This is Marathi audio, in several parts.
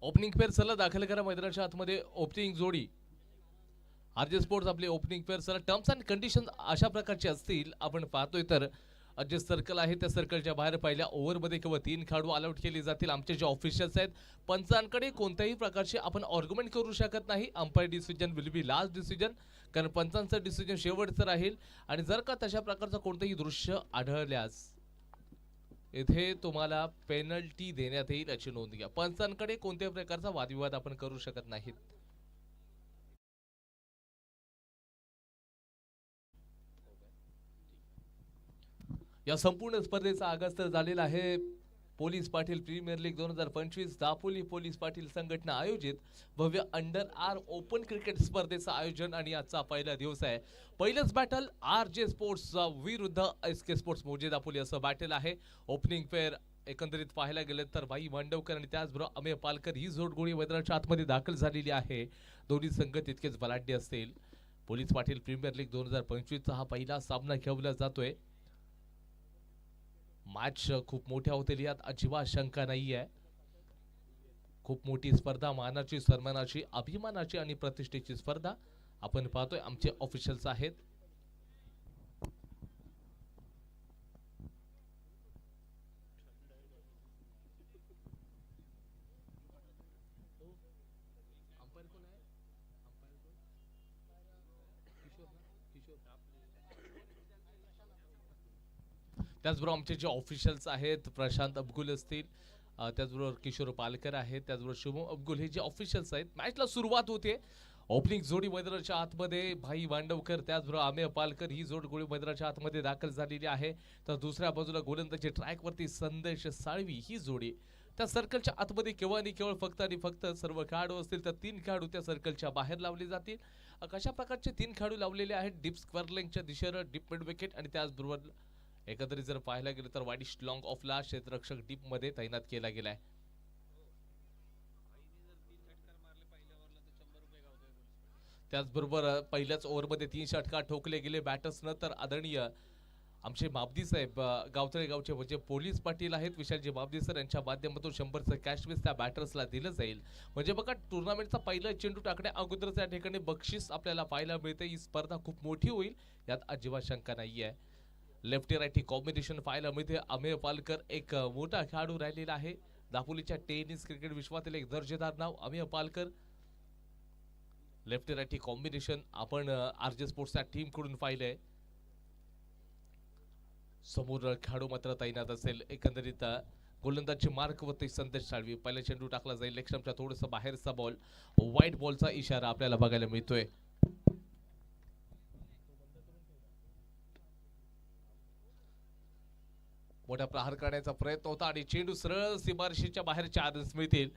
ओपनिंग फेअर सला दाखल करा मैदानाच्या आतमध्ये ओपनिंग जोडी आरजे स्पोर्ट्स आपले ओपनिंग फेअर सला टर्म्स अँड कंडिशन अशा प्रकारचे असतील. आपण पाहतोय तर जे सर्कल आहे त्या सर्कलच्या बाहेर पहिल्या ओव्हरमध्ये केवळ 3 खेळाडू ऑलआउट केले जातील. आमचे जे ऑफिशियल्स आहेत पंचांकडे कोणत्याही प्रकारचे आपण आर्ग्युमेंट करू शकत नाही. Umpire decision will be last decision, कारण पंचांचं डिसिजन शेवटचं राहील. आणि जर का तशा प्रकारचं कोणतंही दृश्य आढळल्यास इथे तुम्हाला पेनल्टी देण्यात येईल याची नोंद घ्या. पंचांकडे कोणत्याही प्रकारचा वादविवाद आपण करू शकत नाहीत. या संपूर्ण स्पर्धेचा आगाज तर झालेला आहे. Police Patil Premier League 2025 Dapoli police Patil संघटना आयोजित भव्य अंडर आर ओपन क्रिकेट स्पर्धेचं आयोजन आणि आजचा पहिला दिवस आहे. पहिलंच बॅटल आरजे स्पोर्ट्स विरुद्ध एसके स्पोर्ट्स मोजे दापोली असं बॅटल आहे. ओपनिंग फेअर एकंदरीत पाहायला गेलं तर भाई मांडवकर आणि त्याचबरोबर अमेय पालकर ही जोडगोळी मैदानाच्या आतमध्ये दाखल झालेली आहे. दोन्ही संघ तितकेच बलाढ्य असतील. पोलीस पाटील प्रीमियर लीग 2025 चा हा पहिला सामना खेळवला जातोय. मॅच खूप मोठ्या होतील यात अजिबात शंका नाही आहे. खूप मोठी स्पर्धा, मानाची, सन्मानाची, अभिमानाची आणि प्रतिष्ठेची स्पर्धा आपण पाहतोय. आमचे ऑफिशियल्स आहेत. त्याचबरोबर आमचे जे ऑफिशियल्स आहेत प्रशांत अब्गुल असतील, त्याचबरोबर किशोर पालकर आहेत, त्याचबरोबर शुभम अब्गुल हे जे ऑफिशियल्स आहेत. मॅचला सुरुवात होते. ओपनिंग जोडी मैदानाच्या आतमध्ये भाई वांडवकर त्याचबरोबर अमेय पालकर ही जोडगोळी मैदानाच्या आतमध्ये दाखल झालेली आहे. तर दुसऱ्या बाजूला गोलंदाजी ट्रॅकवरती संदेश साळवी ही जोडी त्या सर्कलच्या आतमध्ये केवळ आणि केवळ फक्त आणि फक्त सर्व खेळाडू असतील तर 3 खेळाडू त्या सर्कलच्या बाहेर लावले जातील. कशा प्रकारचे 3 खेळाडू लावलेले आहेत? डीप स्क्वेअर लेगच्या दिशेनं डीप मिड विकेट आणि त्याचबरोबर एकंदरीत जर पाहायला गेलं तर वाईडिश लॉंग ऑफ ला क्षेत्ररक्षक डीप मध्ये तैनात केला गेलाय. त्याचबरोबर पहिल्याच ओव्हरमध्ये 3 षटकार ठोकले गेले बॅटर्सनं. तर आदरणीय आमचे माबदी साहेब गावतळे गावचे म्हणजे पोलीस पाटील आहेत विशालजी माबदी सर यांच्या माध्यमातून 100चं कॅश मिस त्या बॅटर्सला दिलं जाईल. म्हणजे बघा टुर्नामेंटचा पहिला चेंडू टाकण्या अगोदरच या ठिकाणी बक्षीस आपल्याला पाहायला मिळते. ही स्पर्धा खूप मोठी होईल यात अजिबात शंका नाहीये. लेफ्टी राईटी कॉम्बिनेशन पाहायला मिळते. अमेय पालकर एक मोठा खेळाडू राहिलेला आहे. दापोलीच्या टेनिस क्रिकेट विश्वातील एक दर्जेदार नाव Amey Palkar. Lefty righty combination आपण आरजे स्पोर्ट्सच्या टीम कडून पाहिलंय. समोर खेळाडू मात्र तैनात असेल. एकंदरीत गोलंदाजी मार्कवरती संदेश साळवी. पहिला चेंडू टाकला जाईल लेगस्टंपच्या थोडंसं बाहेरचा बॉल. व्हाईट बॉलचा इशारा आपल्याला बघायला मिळतोय. मोठा प्रहार करण्याचा प्रयत्न होता आणि चेंडू सरळ सीमारेषेच्या बाहेर 4 रन्स मिळतील.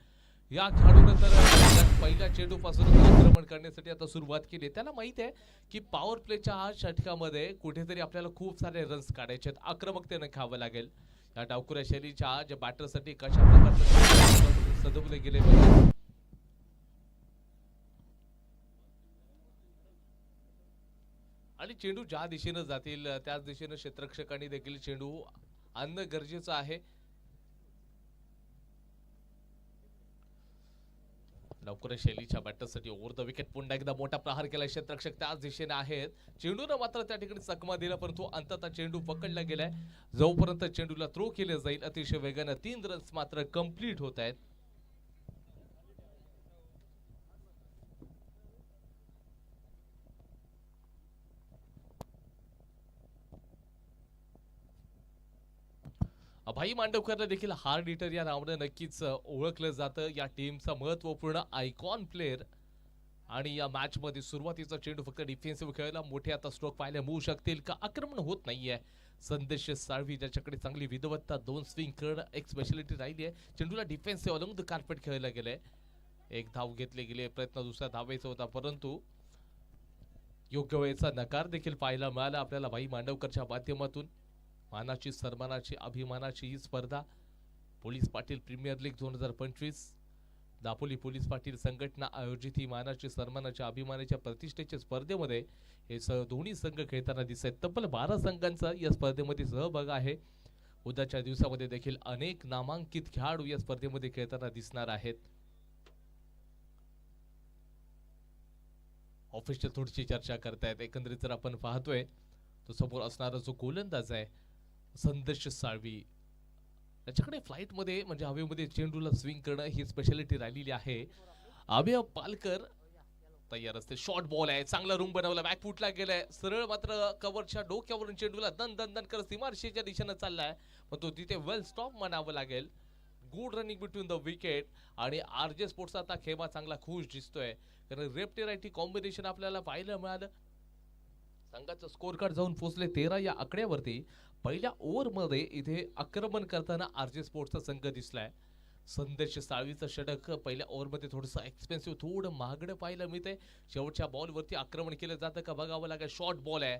या खेळाडूनंतर पहिल्या चेंडू पासून आक्रमण करण्यासाठी आता सुरुवात केली. त्याला माहित आहे की पॉवर प्लेच्या षटकामध्ये कुठेतरी आपल्याला खूप सारे रन्स काढायचे आहेत. आक्रमकतेने खावं लागेल. या डावखुऱ्या शैलीच्या ज्या बॅटरसाठी कशा प्रकारचे सजवले गेले आणि चेंडू ज्या दिशेनं जातील त्याच दिशेनं क्षेत्ररक्षकांनी देखील चेंडू आणणं गरजेचं आहे. लवकर शैलीच्या बॅटरसाठी ओव्हर द विकेट पुन्हा एकदा मोठा प्रहार केला. क्षेत्ररक्षक त्याच दिशेने आहेत. चेंडूनं मात्र त्या ठिकाणी चकमा दिला परंतु अंततः चेंडू पकडला गेलाय. जोपर्यंत चेंडूला थ्रो केले जाईल अतिशय वेगानं 3 रन्स मात्र कंप्लीट होत आहेत. भाई मांडवकरला देखील हार्ड हिटर या नावाने नक्कीच ओळखलं जातं. या टीमचा महत्वपूर्ण आयकॉन प्लेअर आणि या मॅच मध्ये सुरुवातीचा चेंडू फक्त डिफेन्सिव्ह खेळायला मोठे आता स्ट्रोक पाहायला मिळू शकतील का? आक्रमण होत नाहीये. संदेश साळवी ज्याच्याकडे चांगली विदवत्ता 2 स्विंग करणं एक स्पेशालिटी राहिली आहे. चेंडूला डिफेन्सिव्ह अलॉंग द कार्पेट खेळायला गेले. एक धाव घेतले गेले. प्रयत्न दुसरा धावायचा होता परंतु योग्य वेळेचा नकार देखील पाहायला मिळाला आपल्याला भाई मांडवकरच्या माध्यमातून. मानाची, सन्मानाची, अभिमानाची ही स्पर्धा Police Patil Premier League 2025 Dapoli police Patil संघटना आयोजित ही मानाची, सन्मानाची, अभिमानाच्या प्रतिष्ठेच्या स्पर्धेमध्ये हे दोन्ही संघ खेळताना दिसत आहेत. तब्बल 12 संघांचा या स्पर्धेमध्ये सहभाग आहे. उद्याच्या दिवसामध्ये देखील अनेक नामांकित खेळाडू या स्पर्धेमध्ये खेळताना दिसणार आहेत. ऑफिशियल थोडीशी चर्चा करतायत. एकंदरीत जर आपण पाहतोय तो समोर असणारा जो गोलंदाज आहे संदेश साळवी, त्याच्याकडे फ्लाईटमध्ये म्हणजे हवेमध्ये चेंडूला स्विंग करणं ही स्पेशालिटी राहिलेली आहे. अभय पालकर तयार असते. शॉर्ट बॉल आहे, चांगला रूम बनवला, बॅकफुटला गेलाय सरळ, मात्र कव्हरच्या डोक्यावरून चेंडूला दन दन दन करत सीमारेषेच्या दिशेने चाललाय, पण तो तिथे वेल स्टॉप म्हणावं लागेल. Good running between the wicket आणि आरजे स्पोर्ट्सचा आता खेमा चांगला खुश दिसतोय, कारण लेफ्टी राईटी कॉम्बिनेशन आपल्याला पाहायला मिळालं. संघाचं स्कोर कार्ड जाऊन पोहोचले 13 या आकड्यावरती. पहिल्या ओव्हरमध्ये इथे आक्रमण करताना आरजे स्पोर्ट्सचा संघ दिसलाय. संदेश साळवीचं षटक पहिल्या ओव्हरमध्ये थोडंसं एक्सपेन्सिव्ह, थोडं महागडं पाहायला मिळतंय. शेवटच्या बॉलवरती आक्रमण केलं जातं का बघावं लागेल. शॉर्ट बॉल आहे,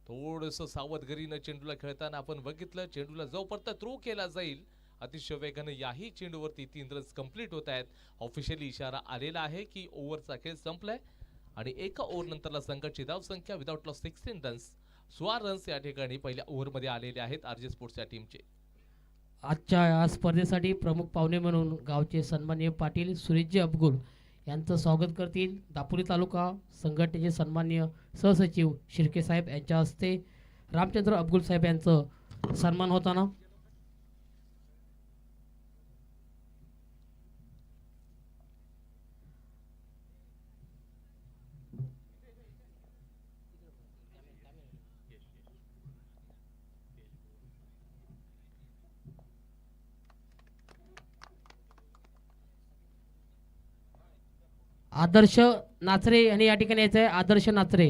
थोडंसं सावधगिरीनं चेंडूला खेळताना आपण बघितलं. चेंडूला जोपर्यंत थ्रो केला जाईल अतिशय वेगानं याही चेंडूवरती 3 रन्स कंप्लीट होत आहेत. ऑफिशियली इशारा आलेला आहे की ओव्हरचा खेळ संपलाय आणि एका ओव्हर नंतरला संघाची धावसंख्या विदाउट लॉस 16 रन्स, 16 रन्स या ठिकाणी पहिल्या ओव्हरमध्ये आलेले आहेत आरजे स्पोर्ट्सच्या टीमचे. आजच्या या स्पर्धेसाठी प्रमुख पाहुणे म्हणून गावचे सन्माननीय पाटील सुरेशजी अबगुल यांचं स्वागत करतील दापोली तालुका संघटनेचे सन्माननीय सहसचिव शिर्के साहेब यांच्या हस्ते रामचंद्र अबगुल साहेब यांचं सन्मान होताना. आदर्श नाचरे यांनी या ठिकाणी यायचं आहे. आदर्श नाचरे.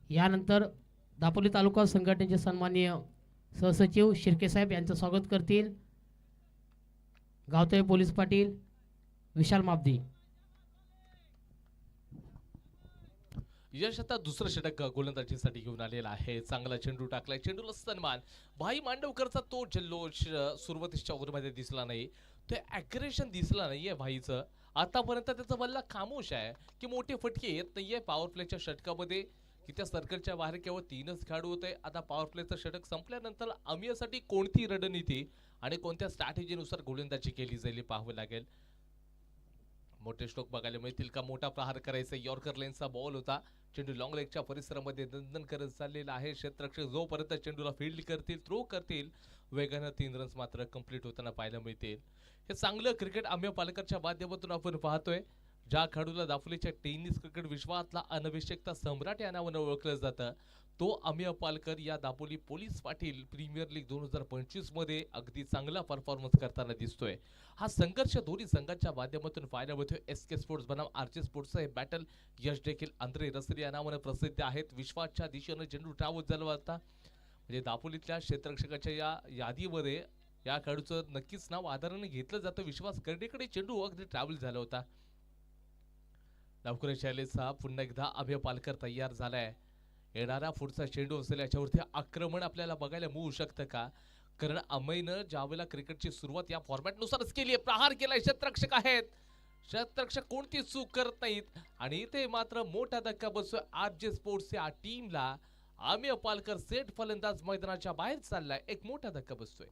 यानंतर दापोली तालुका संघटनेचे सन्माननीय सहसचिव शिर्के साहेब यांचं स्वागत करतील गावते पोलीस पाटील विशाल मापदी. यश आता दुसरं षटक गोलंदाजीसाठी घेऊन आलेला आहे. चांगला चेंडू टाकलाय, चेंडूला सन्मान. भाई मांडवकरचा तो जल्लोष सुरुवातीच्या ओव्हरमध्ये दिसला नाही, ते ॲग्रेशन दिसला नाहीये भाईचं. आतापर्यंत त्याचा बल्ला खामोश आहे की मोठे फटके येत नाहीये. पॉवर प्लेच्या षटकामध्ये की त्या सर्कलच्या बाहेर केवळ 3च खेळाडू होते. आता पॉवर प्लेचं षटक संपल्यानंतर आमियासाठी कोणती रणनीती आणि कोणत्या स्ट्रॅटेजीनुसार गोलंदाजी केली जाईल पाहावं लागेल. मोठे स्ट्रोक बघायला मिळतील का, मोठा प्रहार करायचा. यॉर्कर लेनचा बॉल होता, चेंडू लॉंग लेगच्या परिसरामध्ये दणदण करत चाललेला आहे. क्षेत्ररक्षक जोपर्यंत चेंडूला फील्ड करतील, थ्रो करतील, वेगानं 3 रन्स मात्र कंप्लीट होताना पाहायला मिळतील. हे चांगलं क्रिकेट आम्ही पालकरच्या माध्यमातून आपण पाहतोय. ज्या खेळाडूला दापोलीच्या टेनिस क्रिकेट विश्वातला अनभिषेकता सम्राट या नावानं ओळखलं जातं, तो अमिय पालकर या Dapoli police Patil Premier League 2025 मध्ये अगदी चांगला परफॉर्मन्स करताना दिसतोय. हा संघर्ष दोन्ही संघाच्या माध्यमातून पाहायला मिळतोय. एसके स्पोर्ट्स बनाम आरजे स्पोर्ट्सचं हे बॅटल. यश देखील आंद्रे रसरी या नावानं प्रसिद्ध आहेत. विश्वाच्या दिशेनं चेंडू ट्रॅव्हल झाला होता, म्हणजे दापोलीतल्या क्षेत्ररक्षकाच्या या यादीमध्ये या खेळाडूचं नक्कीच नाव आदराने घेतलं जातं. विश्वास कर्डेकडे चेंडू अगदी ट्रॅव्हल झाला होता. लवकरच शैलेशचा पुन्हा एकदा अभय पालकर तयार झालाय. येणारा पुढचा चेंडू असेल याच्यावरती आक्रमण आपल्याला बघायला मिळू शकतं का, कारण अमयनं ज्यावेळेला क्रिकेटची सुरुवात या फॉर्मॅटनुसारच केली आहे. प्रहार केलाय, क्षेत्ररक्षक आहेत, क्षेत्ररक्षक कोणती चूक करत नाहीत आणि इथे मात्र मोठा धक्का बसतोय आरजे स्पोर्ट्सच्या टीमला. अमिय पालकर सेट फलंदाज मैदानाच्या बाहेर चाललाय, एक मोठा धक्का बसतोय.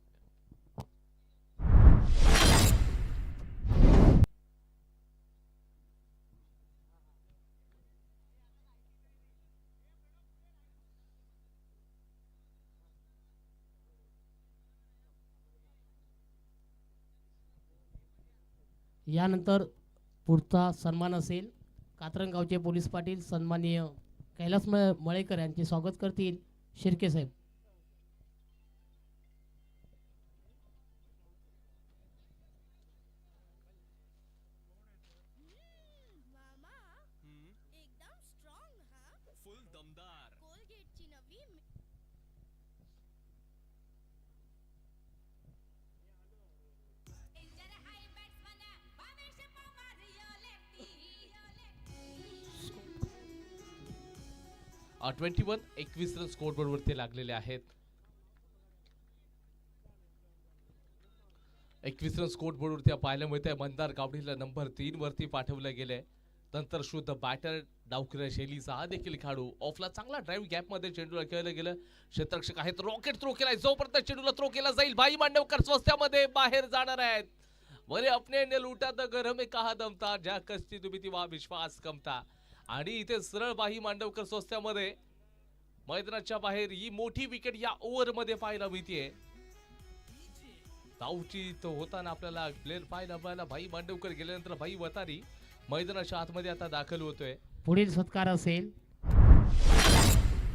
यानंतर पुढचा सन्मान असेल कात्रंगावचे पोलीस पाटील सन्माननीय कैलास मळेकर यांचे स्वागत करतील शिर्के साहेब. आ 21 रन स्कोर बोर्ड वरती लागलेले आहेत. 21 रन स्कोर बोर्ड वरती पाहायला मिळतंय. मंदार गावडीला नंबर 3 वरती पाठवलं गेलंय. नंतर शुद्ध बॅटर डावखुऱ्या शैलीचा हा देखील खेळाडू ऑफला चांगला ड्राईव्ह गॅप मध्ये चेंडूला खेळलं गेलं. क्षेत्ररक्षक आहेत, रॉकेट थ्रो केलाय, जोपर्यंत चेंडूला थ्रो केला जाईल भाई मांडवकर स्वस्त्यामध्ये बाहेर जाणार आहेत. बरे अपने ने लूटा तर घर में कहा दमता, ज्या कष्टी तुम्ही तेव्हा विश्वास कमता. आणि इथे सरळ बाही मांडवकर सोस्त्यामध्ये मैदानाच्या बाहेर ही मोठी विकेट या ओव्हर मध्ये पाहायला मिळते. धावची तो होताना आपल्याला प्लेअर पाहायला मिळाला. भाई मांडवकर गेल्यानंतर भाई वतारी मैदानाच्या आतमध्ये आता दाखल होतोय. पुढील सत्कार असेल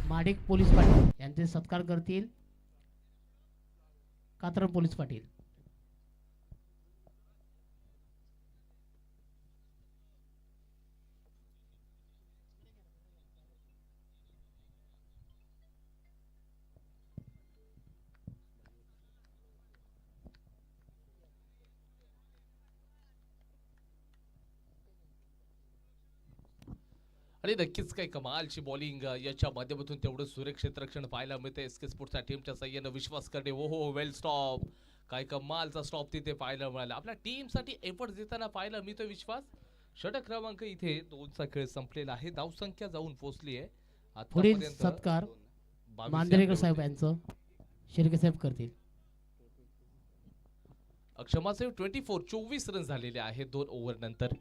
माडिक पोलीस पाटील यांचे सत्कार करतील कात्रम पोलीस पाटील. आणि नक्कीच काही कमालची बॉलिंग याच्या माध्यमातून तेवढं सुरक्षित रक्षण पाहायला मिळते. एसके स्पोर्ट्सच्या टीमच्या सहाय्यानं विश्वास करणे. हो वेल स्टॉप. काय कमालचा स्टॉप तिथे पाहायला मिळाला. आपल्या टीमसाठी एफर्ट देताना पाहायला मिळतो विश्वास. षटक क्रमांक इथे 2चा खेळ संपलेला आहे. धावसंख्या जाऊन पोहोचली आहे. पुढील सत्कार मांजरेकर साहेब यांचं शिर्के साहेब करतील. क्षमा साहेब 24 रन झालेले आहेत 2 ओव्हर नंतर.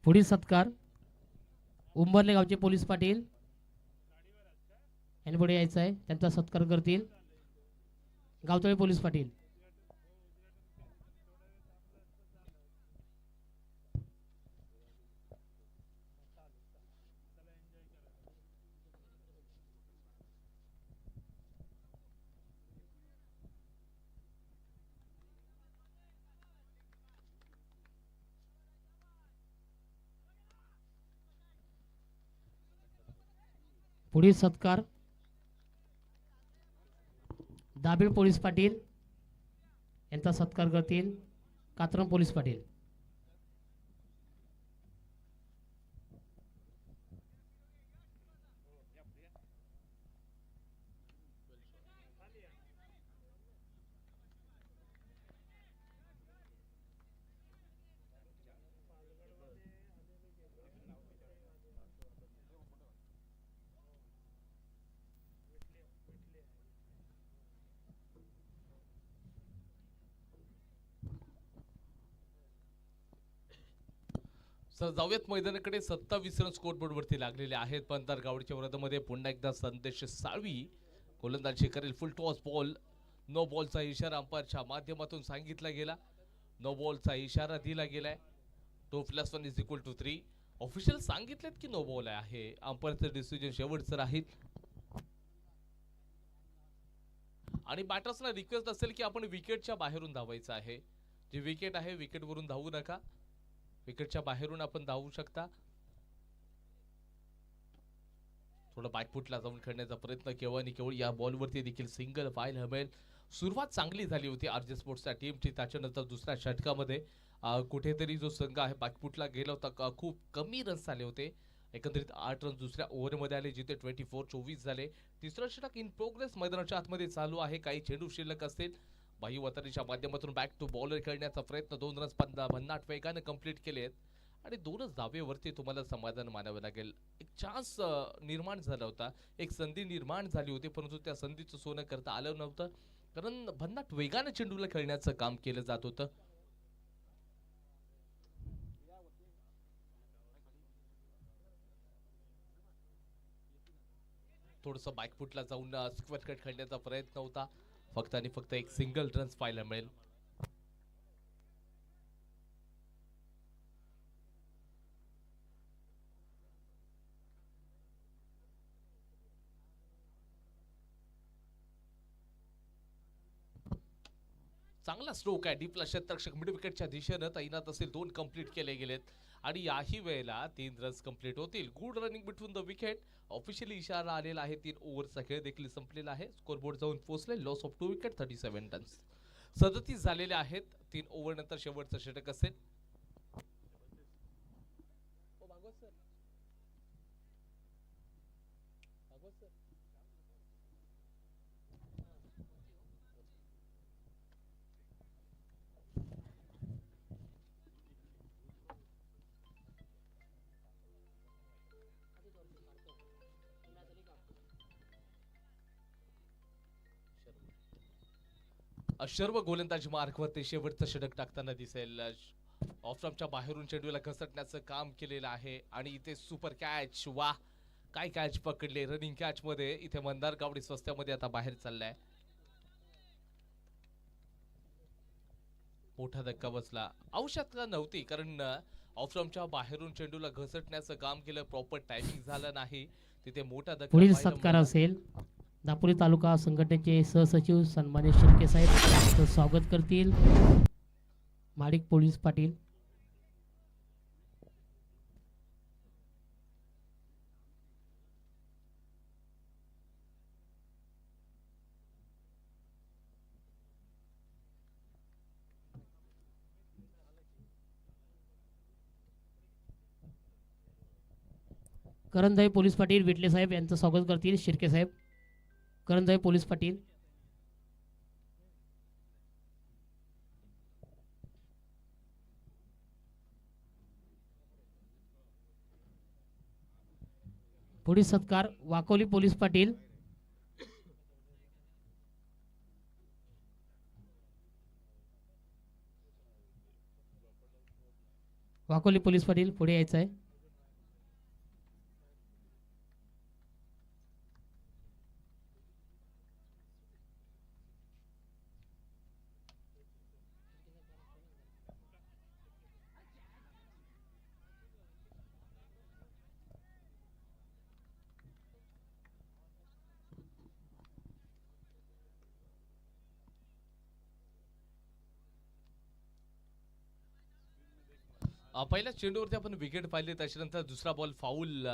पुढील सत्कार उंबरले गावचे पोलीस पाटील यांनी पुढे यायचं आहे. त्यांचा सत्कार करतील गावतळे पोलीस पाटील. पुढील सत्कार दाबीळ पोलीस पाटील यांचा सत्कार करतील कात्रम पोलीस पाटील. सर जाऊयात मैदानाकडे. 27 रन स्कोरबोर्ड वरती लागलेले आहेत. पंतर गावडीच्या विरोधामध्ये पुन्हा एकदा संदेश साळवी गोलंदाजी करेल. फुल टॉस बॉल. नो बॉलचा इशारा अंपायरच्या माध्यमातून सांगितला गेला. नो बॉलचा इशारा दिला गेलाय. 2+1 = 3. ऑफिशियल सांगितलेत की नो बॉल आहे. अंपायरचं डिसिजन शेवटचं राहील. आणि बॅटर्सना रिक्वेस्ट असेल की आपण विकेटच्या बाहेरून धावायचं आहे. जी विकेट आहे विकेटवरून धावू नका. विकेटच्या बाहेरून आपण धावू शकता. थोडं बॅकफुटला जाऊन खेळण्याचा प्रयत्न केवळ आणि केवळ या बॉलवरती देखील सिंगल पाहायला मिळेल. सुरुवात चांगली झाली होती आरजे स्पोर्ट्सच्या टीमची. त्याच्यानंतर दुसऱ्या षटकामध्ये कुठेतरी जो संघ आहे बॅकफुटला गेला होता. खूप कमी रन्स आले होते. एकंदरीत 8 रन दुसऱ्या ओव्हरमध्ये आले जिथे 24 झाले. तिसरं षटक इन प्रोग्रेस मैदानाच्या आतमध्ये चालू आहे. काही चेंडू शिल्लक असतील. भाई वतारीच्या माध्यमातून बॅक टू बॉलर खेळण्याचा प्रयत्न. 2 रन्स भन्नाट वेगाने कंप्लीट केलेत आणि 2च धावेवरती तुम्हाला समाधान मानावे लागेल. एक चान्स निर्माण झाला होता. एक संधी निर्माण झाली होती परंतु त्या संधीचं सोनं करता आलं नव्हतं. कारण भन्नाट वेगाने चेंडूला खेळण्याचं काम केलं जात होतं. थोडंसं बॅकफुटला जाऊन स्क्वेअर कट खेळण्याचा प्रयत्न होता. फक्त आणि फक्त एक सिंगल रन्स पाहायला मिळेल. चांगला स्ट्रोक आहे. डीपला क्षेत्ररक्षक मिड विकेटच्या दिशेनं तैनात असेल. 2 कंप्लीट केले गेलेत आणि याही वेळेला 3 रन्स कंप्लीट होतील. Good running between the wicket. Officially इशारा आलेला आहे. 3 ओव्हरचा खेळ देखील संपलेला आहे. स्कोरबोर्ड जाऊन पोहोचले. Loss of 2 wicket 37 runs. 37 झालेले आहेत. 3 ओव्हर नंतर शेवटचं षटक असेल. सर्व गोलंदाज मार्कवरती शेवटचं षटक टाकताना दिसेल. ऑफस्टंपच्या बाहेरून चेंडूला घसरण्याचं काम केलेलं आहे आणि इथे सुपर कॅच. वा, काय कॅच पकडले रनिंग कॅच मध्ये. इथे मंदार गावडी स्वस्त्यामध्ये आता बाहेर चाललाय. मोठा धक्का बसला. आवश्यकता नव्हती, कारण ऑफस्टंपच्या बाहेरून चेंडूला घसरण्याचं काम केलं. प्रॉपर टायमिंग झालं नाही. तिथे मोठा धक्का. पुढील सत्कार असेल दापोली तालुका संघटनेचे सहसचिव सन्मान्य शिर्के साहेब यांचं स्वागत करतील माडिक पोलीस पाटील. करंजाई पोलीस पाटील विटले साहेब यांचं स्वागत करतील शिर्के साहेब. करंजाई पोलीस पाटील. पुढील सत्कार वाकोली पोलीस पाटील. वाकोली पोलीस पाटील पुढे यायचं आहे. पहिल्या चेंडूवरती आपण विकेट पाहिली. त्याच्यानंतर दुसरा बॉल फाऊल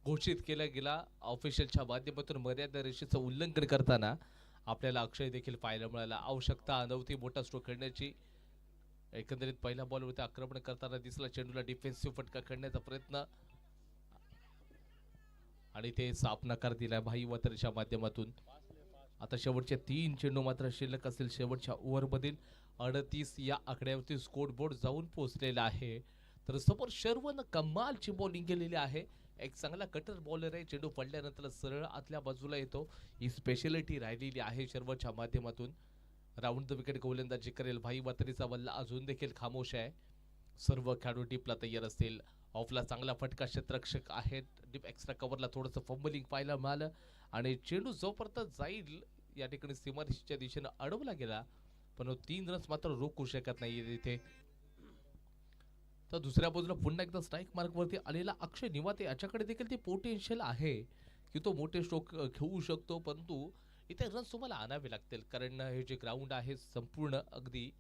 घोषित केला गेला. ऑफिशियलच्या माध्यमातून मर्यादा रेषेचं उल्लंघन करताना आपल्याला अक्षय देखील पाहायला मिळाला. आवश्यकता नव्हती मोठा स्ट्रोक खेळण्याची. एकंदरीत पहिल्या बॉलवरती आक्रमण करताना दिसला. चेंडूला डिफेन्सिव्ह फटका खेळण्याचा प्रयत्न आणि ते साफ नकार दिलाय भाई वतरच्या माध्यमातून. आता शेवटचे 3 चेंडू मात्र शिल्लक असेल. शेवटच्या ओव्हरमधील 38 या आकड्यावरती स्कोर बोर्ड जाऊन पोहोचलेला आहे. तर समोर शर्वनं कमालची बॉलिंग केलेली आहे. एक चांगला कटर बॉलर आहे. चेंडू पडल्यानंतर सरळ आतल्या बाजूला येतो. ही स्पेशलिटी राहिलेली आहे शर्वच्या माध्यमातून. राऊंड द विकेट गोलंदाजी करेल भाई वातरीचा बल्ला अजून देखील खामोश आहे. सर्व खेळाडू डीपला तयार असतील. ऑफला चांगला फटका क्षेत्ररक्षक आहेत. डीप एक्स्ट्रा कव्हरला थोडंसं फंबलिंग पाहायला मिळालं आणि चेंडू जोपर्यंत जाईल या ठिकाणी सीमारेषेच्या दिशेनं अडवला गेला, पण 3 रन्स मात्र रोखू शकत नाहीये इथे. तर दुसऱ्या बाजूला पुन्हा एकदा स्ट्राईक मार्क वरती आलेला अक्षय निवाते. याच्याकडे देखील ते पोटेन्शियल आहे की तो मोठे स्ट्रोक घेऊ शकतो, परंतु इथे रन्स तुम्हाला आणावे लागतील, कारण हे जे ग्राउंड आहे संपूर्ण अगदी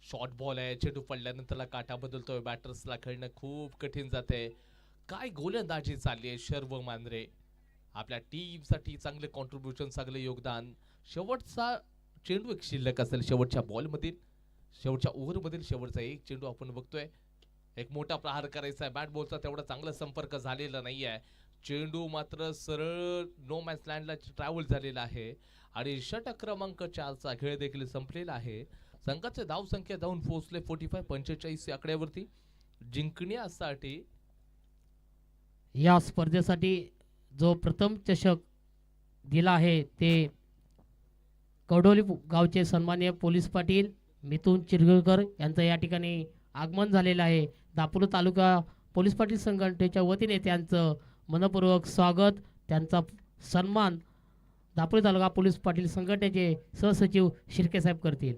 शॉर्ट बॉल आहे. चेंडू पडल्यानंतरला काटा बदलतोय. बॅटर्सला खेळणं खूप कठीण जाते. काय गोलंदाजी चालली आहे शर्व मांजरे. आपल्या टीमसाठी चांगले कॉन्ट्रीब्युशन, चांगले योगदान. शेवटचा चेंडू एक शिल्लक असेल शेवटच्या बॉलमधील, शेवटच्या ओव्हरमधील शेवटचा एक चेंडू आपण बघतोय. एक मोठा प्रहार करायचा आहे. बॅट बॉलचा तेवढा चांगला संपर्क झालेला नाही आहे. चेंडू मात्र सरळ नो मॅच लँडला ट्रॅव्हल झालेला आहे आणि षटक क्रमांक 4चा खेळ देखील संपलेला आहे. संघाचे धाव संख्या जाऊन पोहोचले 45 या आकड्यावरती. जिंकण्यासाठी या स्पर्धेसाठी जो प्रथम चषक दिला आहे ते कवडोली गावचे सन्माननीय पोलीस पाटील मिथुन चिरगळकर यांचं या ठिकाणी आगमन झालेलं आहे. दापोली तालुका पोलीस पाटील संघटनेच्या वतीने त्यांचं मनपूर्वक स्वागत, त्यांचा सन्मान दापोली तालुका पोलीस पाटील संघटनेचे सहसचिव शिर्के साहेब करतील.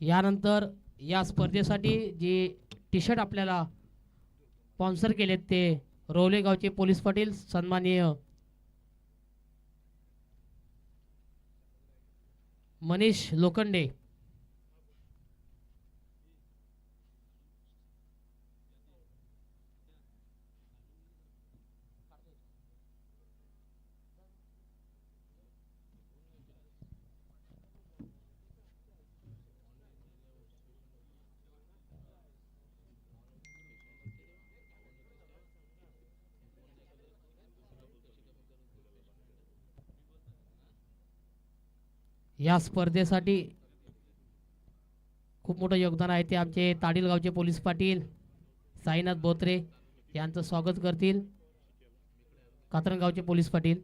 यानंतर या स्पर्धेसाठी जे टी शर्ट आपल्याला स्पॉन्सर केलेत ते रोवले गावचे पोलीस पाटील सन्माननीय मनीष लोखंडे या स्पर्धेसाठी खूप मोठं योगदान आहे ते आमचे ताडील गावचे पोलीस पाटील साईनाथ बोत्रे यांचं स्वागत करतील कातरण गावचे police Patil.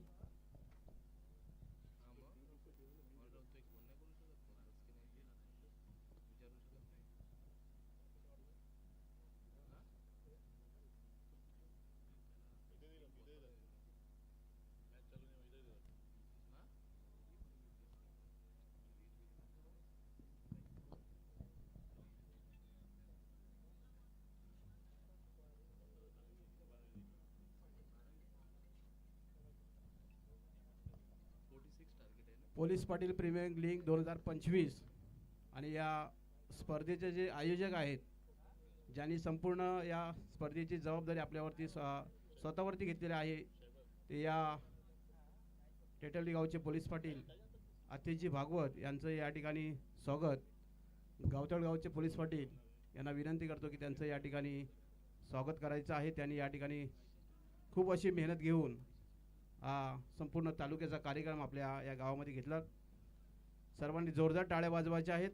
Police Patil Premier League 2025 आणि या स्पर्धेचे जे आयोजक आहेत ज्यांनी संपूर्ण या स्पर्धेची जबाबदारी आपल्यावरती स्वतःवरती घेतलेली आहे ते या टेटली गावचे पोलीस पाटील आतिशजी भागवत यांचं या ठिकाणी स्वागत. गावतळ गावचे पोलीस पाटील यांना विनंती करतो की त्यांचं या ठिकाणी स्वागत करायचं आहे. त्यांनी या ठिकाणी खूप अशी मेहनत घेऊन संपूर्ण तालुक्याचा कार्यक्रम आपल्या या गावामध्ये घेतला. सर्वांनी जोरदार टाळ्या वाजवायच्या आहेत.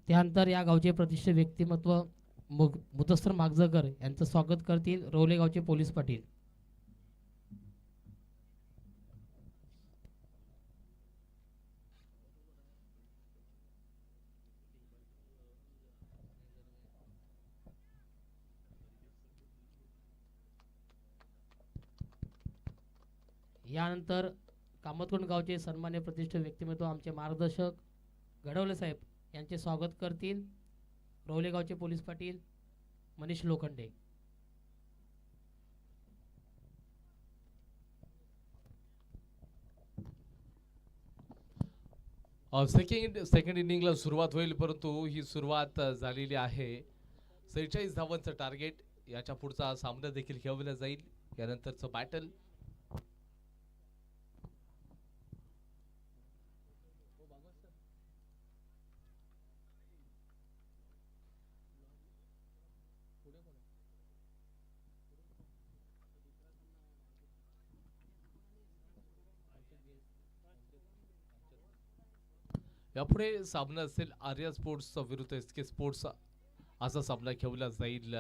त्यानंतर या गावचे प्रतिष्ठित व्यक्तिमत्व मुदस्तर मागजकर यांचं स्वागत करतील रोले गावचे पोलीस पाटील. यानंतर कामतकोंड गावचे सन्मान्य प्रतिष्ठित व्यक्तिमत्व आमचे मार्गदर्शक घडवले साहेब यांचे स्वागत करतील रोले गावचे पोलीस पाटील मनीष लोखंडे. सेकंड इनिंगला सुरुवात होईल परंतु ही सुरुवात झालेली आहे. 46 धावांचं टार्गेट. याच्या पुढचा सामना देखील खेळवला जाईल. यानंतरचं बॅटल यापुढे सामना असेल आर्या स्पोर्ट्स विरुद्ध SK स्पोर्ट्स असा सामना खेळवला जाईल.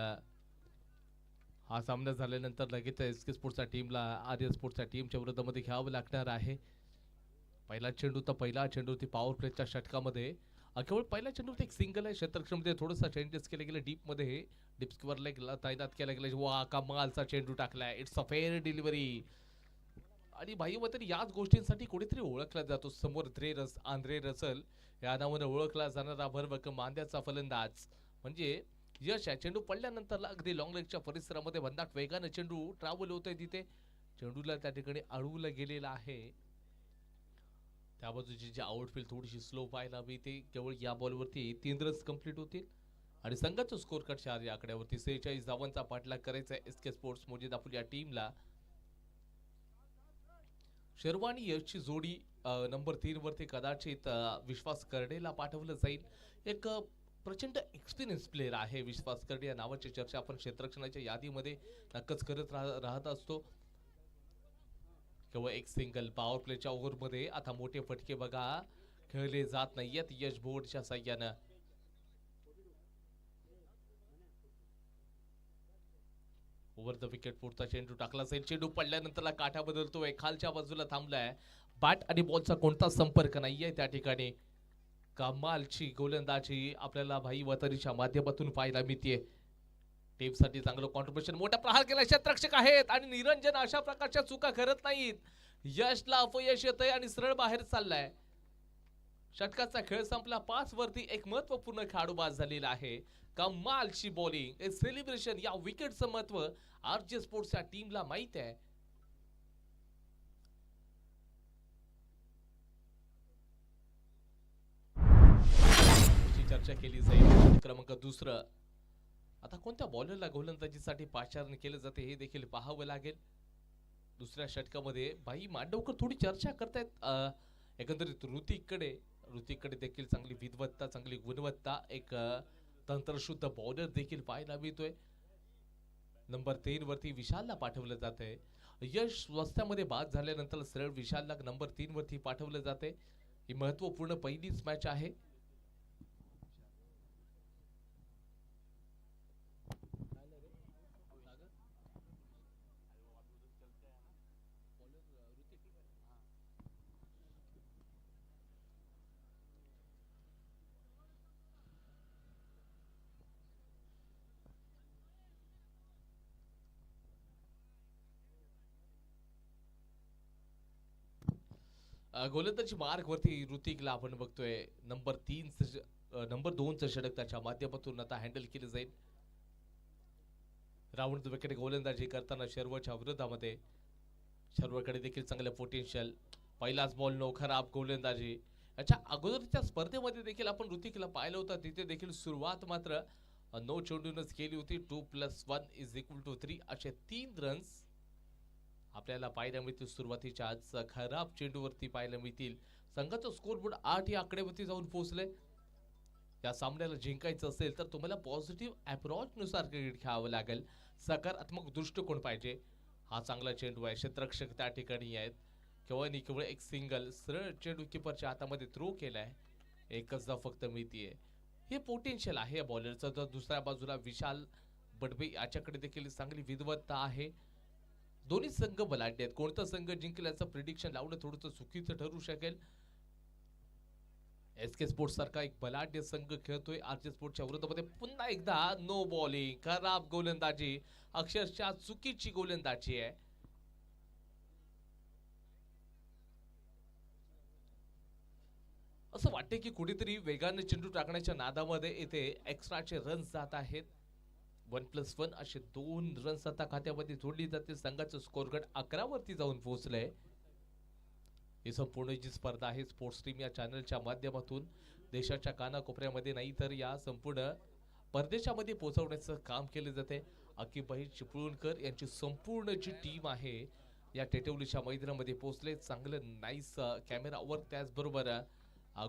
हा सामना झाल्यानंतर लगेच SK स्पोर्ट्सच्या टीमला आर्या स्पोर्ट्सच्या टीमच्या विरोधामध्ये खेळावं लागणार आहे. पहिला चेंडूवरती पॉवर प्लेच्या षटकामध्ये केवळ पहिल्या चेंडूवरती एक सिंगल आहे. क्षेत्ररक्षणामध्ये थोडंसं चेंजेस केले गेले. डीपमध्ये डीप स्क्वेअरला एक तैनात केला गेला. वा कमालचा चेंडू टाकलाय. It's a fair delivery. आणि भाई मग याच गोष्टींसाठी कुठेतरी ओळखला जातो. समोर आंद्रे रसल या नावाने ओळखला जाणारा भरभक्कम मांद्याचा फलंदाज म्हणजे यश आहे. चेंडू पडल्यानंतर अगदी लॉंग लेगच्या परिसरामध्ये भन्नाट वेगाने चेंडू ट्रॅव्हल होतोय. तिथे चेंडूला त्या ठिकाणी अडवलं गेलेलं आहे. त्या बाजूची जी आउटफील्ड थोडीशी स्लो पाहायला हवी. ते केवळ या बॉलवरती 3 रन्स कंप्लीट होतील आणि संघाचं स्कोर कार्ड 4 या आकड्यावरती 46 धावांचा पाठलाग करायचा SK स्पोर्ट्स मोजिद आपल्या टीमला. शेरवानी यशची जोडी नंबर 3 वरती कदाचित विश्वास कर्डेला पाठवलं जाईल. एक प्रचंड एक्सपिरियन्स प्लेयर आहे विश्वास कर्डे. या नावाची चर्चा आपण क्षेत्ररक्षणाच्या यादीमध्ये नक्कीच करत राहत असतो. केवळ एक सिंगल पॉवर प्लेच्या ओव्हरमध्ये आता मोठे फटके बघा खेळले जात नाहीयेत यश बोर्डच्या साह्यानं. ओव्हर द विकेट पुढचा चेंडू टाकला जाईल. चेंडू पडल्यानंतर काठा बदलतोय. खालच्या बाजूला थांबलाय. बॅट आणि बॉलचा कोणताच संपर्क नाहीये त्या ठिकाणी. कमालची गोलंदाजी आपल्याला भाई वतनीच्या माध्यमातून पाहायला मिळते. टीमसाठी चांगलं कॉन्ट्रीब्युशन. मोठा प्रहार केला. क्षेत्ररक्षक आहेत आणि निरंजन अशा प्रकारच्या चुका करत नाहीत. यशला अपयश येतंय आणि सरळ बाहेर चाललाय. षटकाचा खेळ संपला. 5 वरती एक महत्वपूर्ण खेळाडू बाद झालेला आहे. कमालची बॉलिंग. सेलिब्रेशन. या विकेटचं महत्व RJ स्पोर्ट्सच्या टीमला माहित आहे. चर्चा केली जाईल. क्रमांक 2 आता कोणत्या बॉलरला गोलंदाजीसाठी पाचारण केलं जाते हे देखील पाहावं लागेल. दुसऱ्या षटकामध्ये भाई मांडवकर थोडी चर्चा करतायत. एकंदरीत ऋतिककडे देखील चांगली विद्वत्ता चांगली गुणवत्ता एक तंत्रशुद्ध बॉलर देखील पाहायला मिळतोय. नंबर 3 वरती विशालला पाठवलं जातंय. यश रस्त्यामध्ये बाद झाल्यानंतर सरळ विशालला नंबर 3 वरती पाठवलं जाते. ही महत्वपूर्ण पहिलीच मॅच आहे. गोलंदाजी मार्ग वरती ऋतिकला आपण बघतोय. नंबर 2चं षटक त्याच्या माध्यमातून आता हँडल केलं जाईल. राऊंड विकेट गोलंदाजी करताना शर्वच्या विरोधामध्ये. शर्वकडे देखील चांगलं पोटेन्शियल. पहिलाच बॉल नो, खराब गोलंदाजी. याच्या अगोदरच्या स्पर्धेमध्ये देखील आपण ऋतिकला पाहिलं होतं. तिथे देखील सुरुवात मात्र नो चेंडूनच केली होती. 2+1=3 असे 3 रन्स आपल्याला पाहायला मिळतील. सुरुवातीच्या आज खराब चेंडूवरती पाहायला मिळतील. संघाचा स्कोरबोर्ड 8 या आकड्यावरती जाऊन पोहोचले. या सामन्याला जिंकायचं असेल तर तुम्हाला पॉझिटिव्ह अप्रोच नुसार क्रिकेट खेळावं लागेल. सकारात्मक दृष्टिकोन पाहिजे. हा चांगला चेंडू आहे. क्षेत्ररक्षक त्या ठिकाणी आहेत. केवळ एक सिंगल सरळ चेंडू किपरच्या हातामध्ये थ्रो केलाय. एकच धाव फक्त मिळतीये. हे पोटेन्शियल आहे या बॉलरचं. तर दुसऱ्या बाजूला विशाल बडबे याच्याकडे देखील चांगली विद्वत्ता आहे. दोन्ही संघ बलाढ्य आहेत. कोणता संघ जिंकेल याचं प्रिडिक्शन लावणं थोडंसं चुकीचं ठरू शकेल. एसके स्पोर्ट्स सारखा एक बलाढ्य संघ खेळतोय. आरजे स्पोर्ट्सच्या विरोधामध्ये पुन्हा एकदा नो बॉलिंग, खराब गोलंदाजी, अक्षरशः चुकीची गोलंदाजी आहे. असं वाटते की कुठेतरी वेगाने चेंडू टाकण्याच्या नादामध्ये इथे एक्स्ट्राचे रन्स जात आहेत. 1+1 असे 2 रन्स आता खात्यामध्ये जोडली जाते. संघाचं स्कोर गट 11 वरती जाऊन पोहोचलंय. ही संपूर्ण जी स्पर्धा आहे स्पोर्ट्स स्ट्रीम या चॅनलच्या माध्यमातून देशाच्या कानाकोपऱ्यामध्ये नाही तर या संपूर्ण परदेशामध्ये पोहोचवण्याचं काम केले जाते. अक्कीबाई चिपळूणकर यांची संपूर्ण जी टीम आहे या टेटवलीच्या मैदानामध्ये पोहोचले. चांगलं नाईस कॅमेरावर, त्याचबरोबर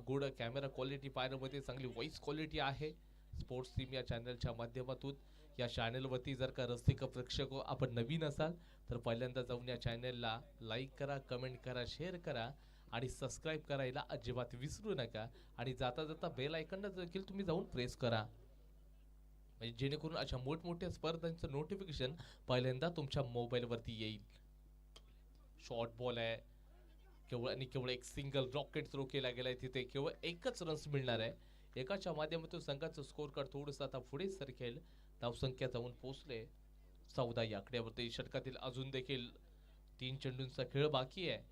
गुड कॅमेरा क्वालिटी पाहण्यामध्ये चांगली व्हॉइस क्वालिटी आहे. स्पोर्ट्स स्ट्रीम या चॅनलच्या माध्यमातून या चॅनलवरती जर का रसिक प्रेक्षक आपण नवीन असाल तर पहिल्यांदा जाऊन या चॅनलला लाईक करा, कमेंट करा, शेअर करा आणि सबस्क्राईब करायला अजिबात विसरू नका. आणि जाता जाता बेल आयकॉन देखील तुम्ही जाऊन प्रेस करा, म्हणजे जेणेकरून अशा मोठमोठ्या स्पर्धांचं नोटिफिकेशन पहिल्यांदा तुमच्या मोबाईलवरती येईल. शॉर्ट बॉल आहे. केवळ एक सिंगल रॉकेट थ्रो केला गेलाय. तिथे केवळ एकच रन्स मिळणार आहे. एकाच्या माध्यमातून संघाचं स्कोर कार्ड थोडंसं आता पुढे सरकेल. धावसंख्या जाऊन पोहोचले 14 या आकड्यावरती. षटकातील अजून देखील 3 चेंडूंचा खेळ बाकी आहे.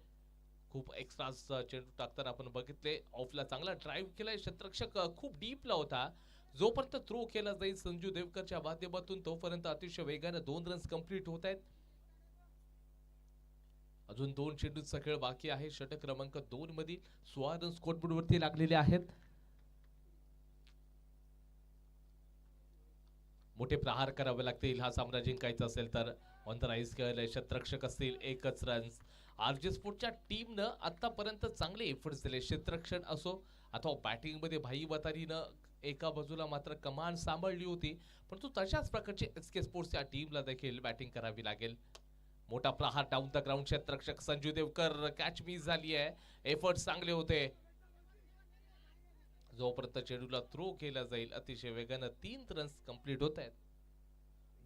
खूप एक्स्ट्रा चेंडू टाकताना आपण बघितले. ऑफला चांगला ड्राईव्ह केलाय. क्षेत्ररक्षक खूप डीपला होता. जोपर्यंत थ्रो केला जाईल संजू देवकरच्या माध्यमातून तोपर्यंत अतिशय वेगाने 2 रन्स कंप्लीट होत आहेत. अजून 2 चेंडूंचा खेळ बाकी आहे. षटक क्रमांक 2 मधील 16 रन स्कोरबोर्ड वरती लागलेले आहेत. मोठे प्रहार करावे लागतील हा सामना जिंकायचा असेल तर. ऑन द राईज खेळले क्षेत्ररक्षक असतील. एकच रन्स. आरजे स्पोर्टच्या टीमनं आतापर्यंत चांगले एफर्ट्स दिले. क्षेत्ररक्षण असो अथवा बॅटिंग मध्ये भाई वतारीनं एका बाजूला मात्र कमान सांभाळली होती. परंतु तशाच प्रकारचे एसके स्पोर्ट्स या टीमला देखील बॅटिंग करावी लागेल. मोठा प्रहार डाऊन द ग्राउंड. क्षेत्ररक्षक संजू देवकर कॅच मिस झाली आहे. एफर्ट्स चांगले होते. जोपर्यंत चेंडूला थ्रो केला जाईल अतिशय वेगानं 3 रन्स कंप्लीट होत आहेत.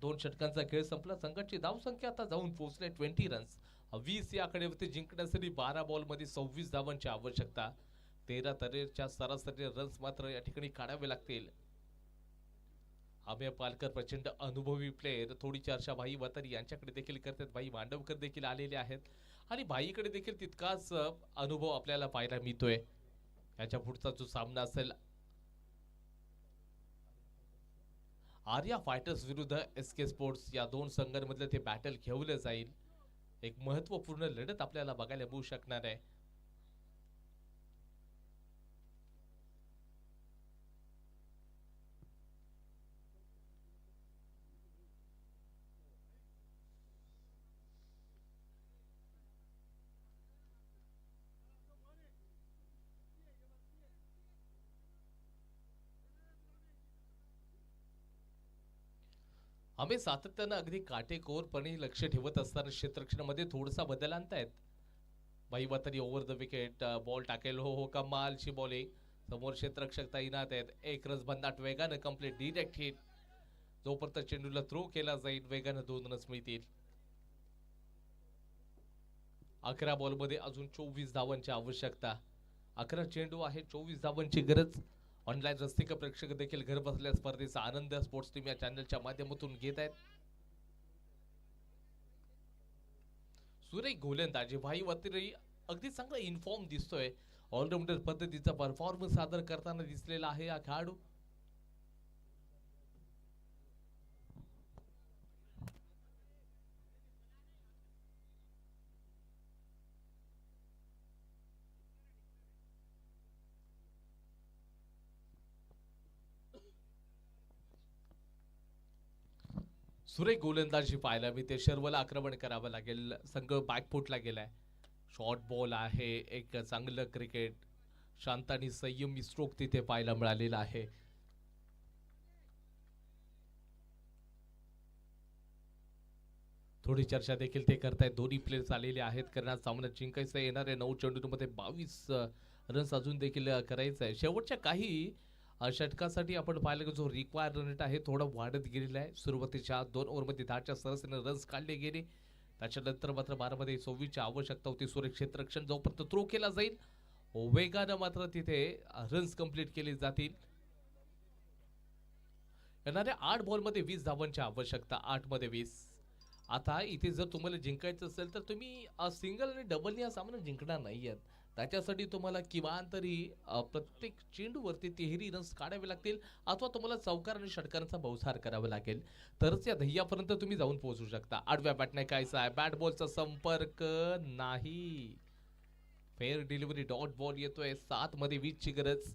2 षटकांचा खेळ संपला. संघाची धावसंख्या आता जाऊन पोहोचले 20 रन्स. 20 या आकड्यावरती जिंकण्यासाठी 12 बॉलमध्ये 26 धावांची आवश्यकता. 13 तऱ्हेच्या सरासरी रन्स मात्र या ठिकाणी काढावे लागतील. अमेय पालकर प्रचंड अनुभवी प्लेयर. थोडी चर्चा भाई वतारी यांच्याकडे देखील करतात. भाई मांडवकर देखील आलेले आहेत आणि भाईकडे देखील तितकाच अनुभव आपल्याला पाहायला मिळतोय. याच्या पुढचा जो सामना असेल आर्या फायटर्स विरुद्ध एसके स्पोर्ट्स या 2 संघांमधले ते बॅटल खेळवलं जाईल. एक महत्त्वपूर्ण लढत आपल्याला बघायला मिळू शकणार आहे. आम्ही सातत्यानं अगदी काटेकोरपणे लक्ष ठेवत असताना क्षेत्ररक्षणामध्ये थोडासा बदल आणतायत. भाई तरी ओव्हर द विकेट बॉल टाकेल हो कमालची बॉलिंग. समोर क्षेत्ररक्षक तैनात आहेत. एक रस भन्नाट वेगानं कंप्लीट डिरेक्ट हिट. जोपर्यंत चेंडूला थ्रो केला जाईल वेगानं 2 रन्स मिळतील. 11 बॉलमध्ये अजून 24 धावांची आवश्यकता. 11 चेंडू आहे, 24 धावांची गरज. ऑनलाईन रसिक प्रेक्षक देखील घर बसल्या स्पर्धेचा आनंद स्पोर्ट्स टीम या चॅनलच्या माध्यमातून घेत आहेत. सुरेख गोलंदाजी भाई वतरी अगदी चांगला इन्फॉर्म दिसतोय. ऑलराऊंडर पद्धतीचा परफॉर्मन्स सादर करताना दिसलेला आहे हा खेळाडू. सुरेख गोलंदाजी पाहायला मी ते शर्वला आक्रमण करावं लागेल. संघ बॅकफुटला गेलाय. शॉर्ट बॉल आहे. एक चांगलं क्रिकेट शांत आणि संयमी स्ट्रोक तिथे पाहायला मिळालेला आहे. थोडी चर्चा देखील ते करतायत. दोन्ही प्लेयर्स आलेले आहेत कारण आज सामना जिंकायचा येणारे 9 चेंडूंमध्ये 22 रन्स अजून देखील करायचं आहे. शेवटच्या काही षटकासाठी आपण पाहिलं की जो रिक्वायर्ड रन रेट आहे थोडा वाढत गेलेला आहे. सुरुवातीच्या 2 ओव्हरमध्ये 10च्या सरासरीने रन्स काढले गेले. त्याच्यानंतर मात्र 12मध्ये 24ची आवश्यकता होती. सुरेख क्षेत्ररक्षण जोपर्यंत थ्रो केला जाईल वेगानं मात्र तिथे रन्स कंप्लीट केले जातील. येणाऱ्या 8 बॉलमध्ये 20 धावांची आवश्यकता. 8 मध्ये 20. आता इथे जर तुम्हाला जिंकायचं असेल तर तुम्ही सिंगल आणि डबल या सामना जिंकणार नाहीयेत. त्याच्यासाठी तुम्हाला किमान तरी प्रत्येक चेंडूवरती 13 रन्स काढावे लागतील अथवा तुम्हाला चौकार आणि षटकारांचा बहुसार करावा लागेल तरच या ध्येयापर्यंत तुम्ही जाऊन पोहोचू शकता. आडव्या बॅटने कायचा आहे. बॅट बॉलचा संपर्क नाही. फेअर डिलिव्हरी डॉट बॉल येतोय. 7 मध्ये 20 ची गरज.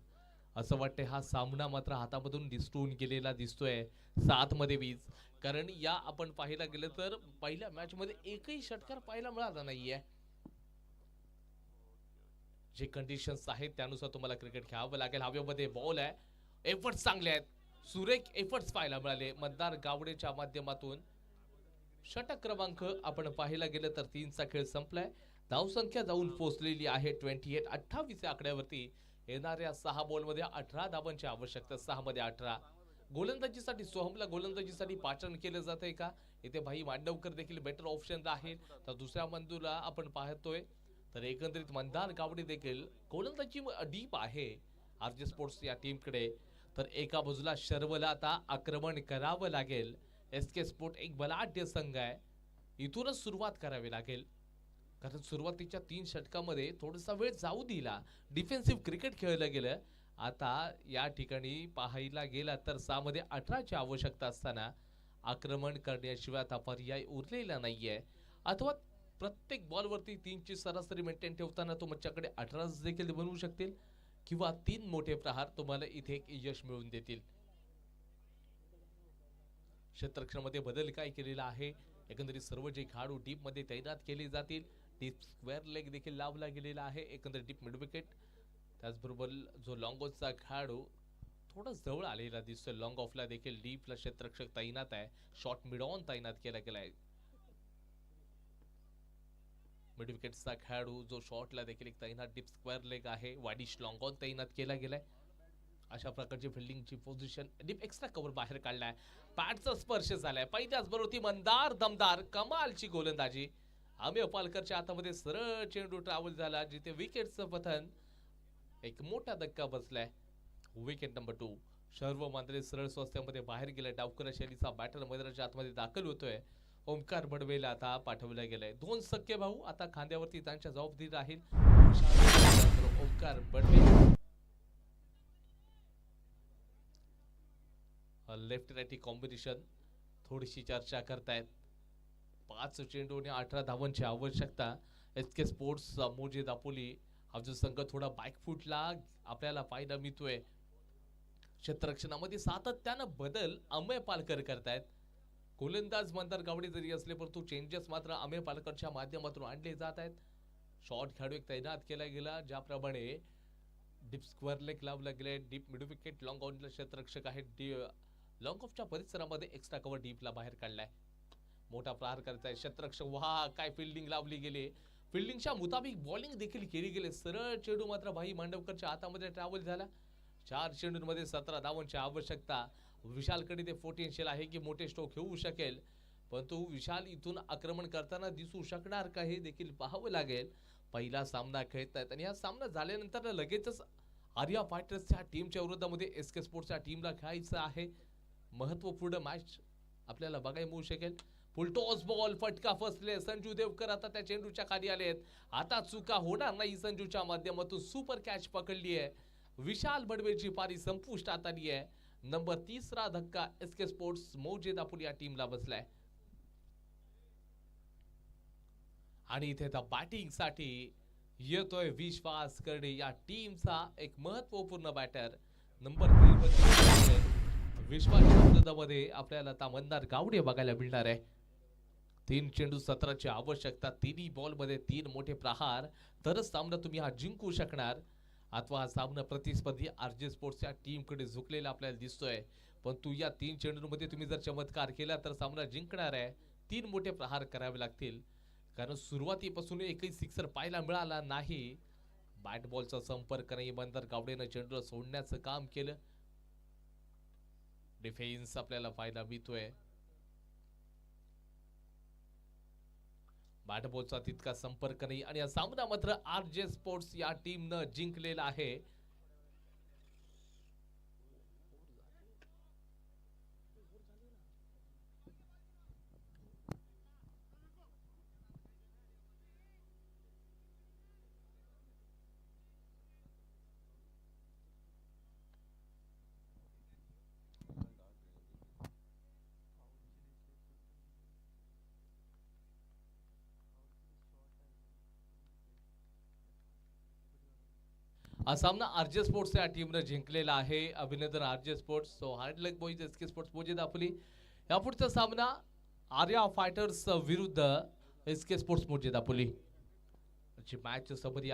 असं वाटतंय हा सामना मात्र हातामधून निसटून गेलेला दिसतोय. 7 मध्ये 20. कारण या आपण पाहायला गेलं तर पहिल्या मॅच मध्ये एकही षटकार पाहायला मिळाला नाहीये. जे कंडिशन्स आहेत त्यानुसार तुम्हाला क्रिकेट खेळावं लागेल. हवेमध्ये बॉल आहे. एफर्ट्स चांगले आहेत. सुरेख एफर्ट्स पाहायला मिळाले मतदार गावडेच्या माध्यमातून. षटक क्रमांक आपण पाहायला गेलं तर 3चा खेळ संपलाय. धावसंख्या जाऊन पोहोचलेली आहे 28. 28 या आकड्यावरती येणाऱ्या 6 बॉलमध्ये 18 धावांची आवश्यकता. 6 मध्ये 18. गोलंदाजीसाठी सोहमला गोलंदाजीसाठी पाचन केलं जातंय का? इथे भाई मांडवकर देखील बेटर ऑप्शन आहे. तर दुसऱ्या बंधूला आपण पाहतोय तर एकंदरीत मंदार गावडे देखील गोलंदाजी डीप आहे आरजे स्पोर्ट्स या टीमकडे. तर एका बाजूला शर्वला आता आक्रमण करावं लागेल. एसके स्पोर्ट एक बलाढ्य संघ आहे. इथूनच सुरुवात करावी लागेल कारण सुरुवातीच्या 3 षटकामध्ये थोडासा वेळ जाऊ दिला. डिफेन्सिव्ह क्रिकेट खेळलं गेलं. आता या ठिकाणी पाहायला गेला तर 6 मध्ये 18ची आवश्यकता असताना आक्रमण करण्याशिवाय आता पर्याय उरलेला नाहीये. अथवा प्रत्येक बॉलवरती 3ची सरासरी मेंटेन ठेवताना तुमच्याकडे 18 देखील बनवू शकतील किंवा 3 मोठे प्रहार तुम्हाला इथे यश मिळवून देतील. क्षेत्ररक्षणामध्ये बदल काय केलेला आहे. एकंदरीत सर्व जे खेळाडू डीप मध्ये तैनात केले जातील. डीप स्क्वेअर लेग देखील लावला गेलेला आहे. एकंदरीत डीप मिड विकेट. त्याचबरोबर जो लॉंग ऑफचा खेळाडू थोडा जवळ आलेला दिसतोय. लॉंग ऑफला देखील डीपला क्षेत्ररक्षक तैनात आहे. शॉर्ट मिड ऑन तैनात केला गेलाय. मिड विकेटचा खेळाडू जो शॉर्टला देखील एक तैनात डीप स्क्वेअर लेग आहे. वाडिश लॉंग ऑन तैनात केला गेलाय. अशा प्रकारची फिल्डिंगची पोझिशन डीप एक्स्ट्रा कव्हर बाहेर काढलाय. पॅडचा स्पर्श झालाय. पहिल्याच बरोबर मंदार दमदार कमालची गोलंदाजी. अमेय पालकरच्या हातामध्ये सरळ चेंडू ट्रॅव्हल झाला जिथे विकेटचं पतन. एक मोठा धक्का बसलाय. Wicket number 2. शर्व मांद्रे सरळ स्वस्त्यामध्ये बाहेर गेलाय. डावकर शैलीचा बॅटर मैदानाच्या आतमध्ये दाखल होतोय. ओमकार बडवेला आता पाठवलं गेलंय. 2 सख्खे भाऊ आता खांद्यावरती त्यांच्या जबाबदारी राहील. Omkar Badwe left right combination थोडीशी चर्चा करतायत. 5 चेंडू आणि 18 धावांची आवश्यकता. एसके स्पोर्ट्स मोजे दापोली हा जो संघ थोडा बॅकफुटला आपल्याला पाहायला मिळतोय. क्षेत्ररक्षणामध्ये सातत्यानं बदल अमेय पालकर करतायत. गोलंदाज मंदार गावडे जरी असले परंतु चेंजेस मात्र अमेय पालकरच्या माध्यमातून आणले जात आहेत. शॉर्ट खेळाडू एक तैनात केला गेला ज्याप्रमाणे डीप स्क्वेअर लेग लावला गेलाय. डीप मिड विकेट लॉंग ऑनला क्षेत्ररक्षक आहेत. लॉंग ऑफच्या परिसरामध्ये एक्स्ट्रा कव्हर डीपला बाहेर काढलाय. मोठा प्रहार करताय क्षेत्ररक्षक. वाह, काय फिल्डिंग लावली गेली. फिल्डिंगच्या मुताबिक बॉलिंग देखील केली गेली. सरळ चेंडू मात्र भाई मांडवकरच्या हातामध्ये ट्रॅव्हल झाला. 4 चेंडूंमध्ये 17 धावांची आवश्यकता. विशालकडे ते पोटेन्शियल आहे की मोठे स्ट्रोक घेऊ शकेल, परंतु विशाल इथून आक्रमण करताना दिसू शकणार का हे देखील पाहावं लागेल. पहिला सामना खेळतायत आणि हा सामना झाल्यानंतर लगेचच आर्या फायटर्सच्या टीमच्या विरोधामध्ये एसके स्पोर्ट्सच्या टीमला खेळायचं आहे. महत्वपूर्ण मॅच आपल्याला बघायला मिळू शकेल. फुलटॉस बॉल, फटका फसले. संजू देवकर आता त्या चेंडूच्या खाली आलेत. आता चुका होणार नाही. संजूच्या माध्यमातून सुपर कॅच पकडली आहे. विशाल बडवेची पारी संपुष्टात आली आहे. नंबर 3रा धक्का एसके स्पोर्ट्स मौजे दापोली या टीमला बसलाय. आणि इथे आता बॅटिंग साठी येतोय विश्वास करडे या टीमचा एक महत्वपूर्ण बॅटर. नंबर 3 मध्ये विश्वासच्या विरोधामध्ये आपल्याला आता मंदार गावडे बघायला मिळणार आहे. 3 चेंडू 17ची आवश्यकता. 3 बॉल मध्ये 3 मोठे प्रहार, तरच सामना तुम्ही हा जिंकू शकणार. अथवा हा सामना प्रतिस्पर्धी आरजे स्पोर्ट्सच्या टीमकडे झुकलेला आपल्याला दिसतोय. पण तू या 3 चेंडूंमध्ये तुम्ही जर चमत्कार केला तर सामना जिंकणार आहे. 3 मोठे प्रहार करावे लागतील, कारण सुरुवातीपासून एकही सिक्सर पाहायला मिळाला नाही. बॅट बॉलचा संपर्क नाही. मंदार गावडेनं चेंडूला सोडण्याचं काम केलं. डिफेन्स आपल्याला फायदा मिळतोय. बॅट बॉलचा तितका संपर्क नाही आणि हा सामना मात्र आरजे स्पोर्ट्स या टीमनं जिंकलेला आहे. हा सामना आरजे स्पोर्ट्स या टीमनं जिंकलेला आहे. अभिनंदन आरजे स्पोर्ट्स. सो हार्ड लक बॉईज. एसके स्पोर्ट्स मौजे दापोली. या पुढचा सामना आर्या फायटर्स विरुद्ध एसके स्पोर्ट्स मौजे दापोली ची मॅच समरी